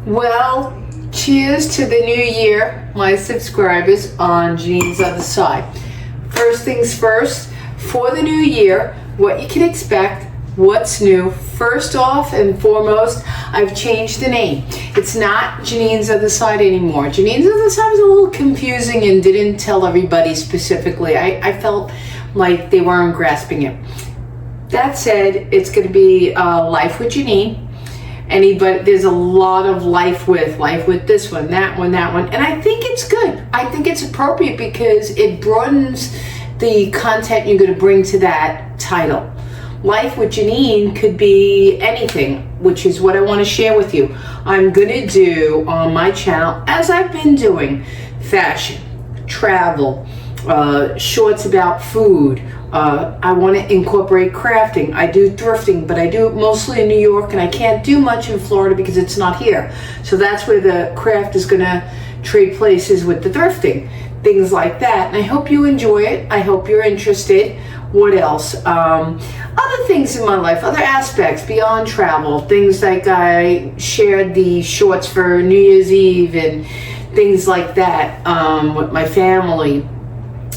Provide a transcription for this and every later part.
Well, cheers to the new year, my subscribers on Jeanine's Other Side. First things first, for the new year, what you can expect, what's new. First off and foremost, I've changed the name. It's not Jeanine's Other Side anymore. Jeanine's Other Side was a little confusing and didn't tell everybody specifically. I felt like they weren't grasping it. That said, it's going to be Life with Jeanine. There's a lot of life with this one, that one, and I think it's good. I think it's appropriate because it broadens the content you're going to bring to that title. Life with Jeanine could be anything, which is what I want to share with you. I'm going to do on my channel, as I've been doing, fashion, travel, shorts about food. I want to incorporate crafting. I do thrifting, but I do it mostly in New York, and I can't do much in Florida because it's not here. So that's where the craft is going to trade places with the thrifting, things like that. And I hope you enjoy it. I hope you're interested. What else? Other things in my life, other aspects beyond travel, things like I shared the shorts for New Year's Eve and things like that with my family.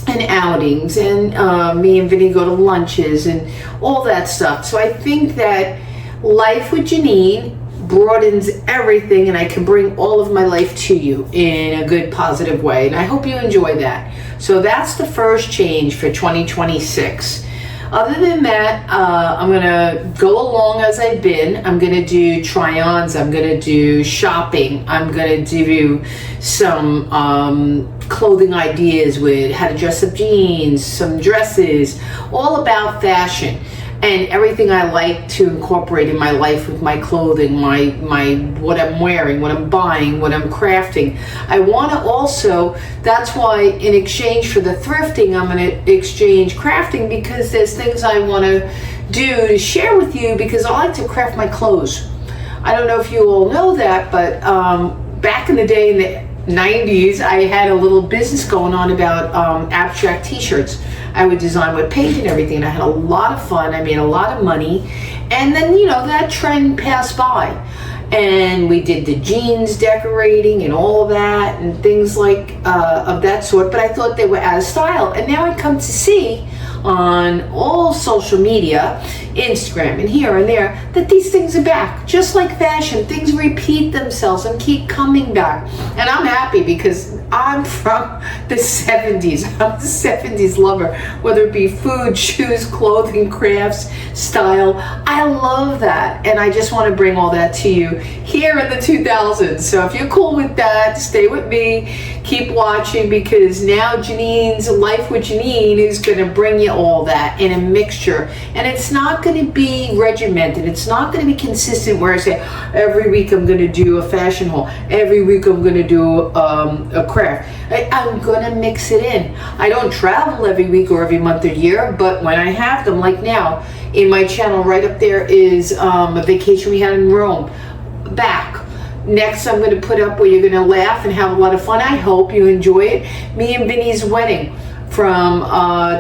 And outings, and me and Vinny go to lunches and all that stuff. So I think that Life with Jeanine broadens everything, and I can bring all of my life to you in a good, positive way. And I hope you enjoy that. So that's the first change for 2026. Other than that, I'm going to go along as I've been. I'm going to do try-ons. I'm going to do shopping. I'm going to do some clothing ideas with how to dress up jeans, some dresses, all about fashion and everything I like to incorporate in my life with my clothing, my what I'm wearing, what I'm buying, what I'm crafting. I want to also, that's why in exchange for the thrifting, I'm going to exchange crafting, because there's things I want to do to share with you, because I like to craft my clothes. I don't know if you all know that, but back in the day, in the 90s, I had a little business going on about abstract t-shirts. I would design with paint and everything, and I had a lot of fun. I made a lot of money, and then that trend passed by, and we did the jeans decorating and all of that and things like of that sort, but I thought they were out of style. And now I come to see on all social media, Instagram and here and there, that these things are back. Just like fashion, things repeat themselves and keep coming back. And I'm happy because I'm from the 70s. I'm a 70s lover, whether it be food, shoes, clothing, crafts, style. I love that, and I just want to bring all that to you here in the 2000s. So if you're cool with that, stay with me, keep watching, because now Jeanine's Life with Jeanine is going to bring you all that in a mixture, and it's not going to be regimented. It's not going to be consistent where I say every week I'm going to do a fashion haul, every week I'm going to do a craft. I'm going to mix it in. I don't travel every week or every month or year, but when I have them, like now in my channel right up there is a vacation we had in Rome. Back next, I'm going to put up where you're going to laugh and have a lot of fun. I hope you enjoy it. Me and Vinny's wedding from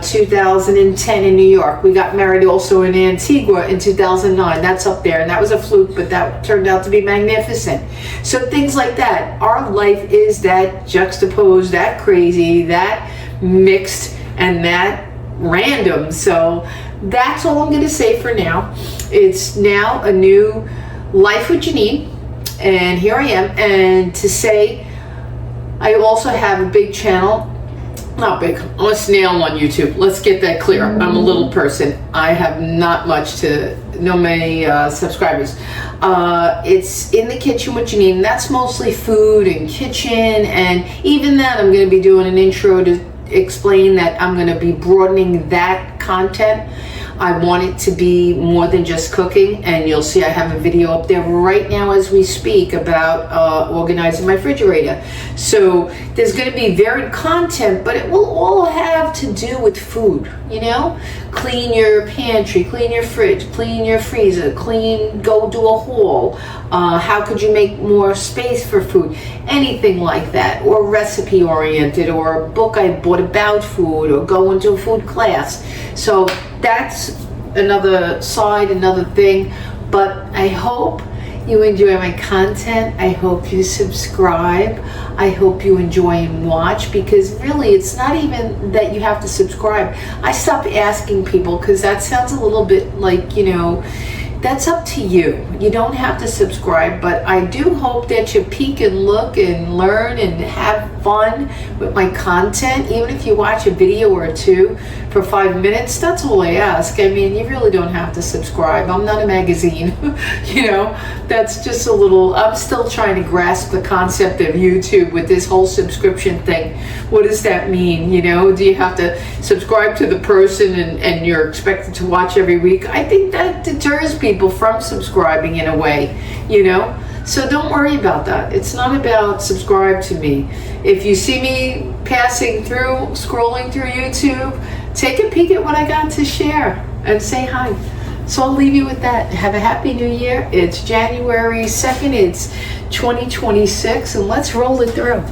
2010 in New York. We got married also in Antigua in 2009. That's up there, and that was a fluke, but that turned out to be magnificent. So things like that. Our life is that juxtaposed, that crazy, that mixed, and that random. So that's all I'm going to say for now. It's now a new Life with Jeanine, and here I am. And to say, I also have a big channel. Not big, I'm a snail on YouTube. Let's get that clear. I'm a little person. I have not many subscribers. It's In the Kitchen with Jeanine. That's mostly food and kitchen, and even that I'm going to be doing an intro to explain that I'm going to be broadening that content. I want it to be more than just cooking, and you'll see I have a video up there right now as we speak about organizing my refrigerator. So there's going to be varied content, but it will all have to do with food, Clean your pantry, clean your fridge, clean your freezer, go do a haul. How could you make more space for food? Anything like that, or recipe oriented, or a book I bought about food, or go into a food class. So that's another side, another thing, but I hope you enjoy my content. I hope you subscribe. I hope you enjoy and watch, because really it's not even that you have to subscribe. I stopped asking people because that sounds a little bit like, that's up to you. You don't have to subscribe, but I do hope that you peek and look and learn and have fun with my content. Even if you watch a video or two for 5 minutes, that's all I ask. I mean, you really don't have to subscribe. I'm not a magazine, that's just a little, I'm still trying to grasp the concept of YouTube with this whole subscription thing. What does that mean? Do you have to subscribe to the person and you're expected to watch every week? I think that deters people from subscribing in a way, So don't worry about that. It's not about subscribe to me. If you see me passing through, scrolling through YouTube, take a peek at what I got to share and say hi. So I'll leave you with that. Have a happy new year. It's January 2nd. It's 2026, and let's roll it through.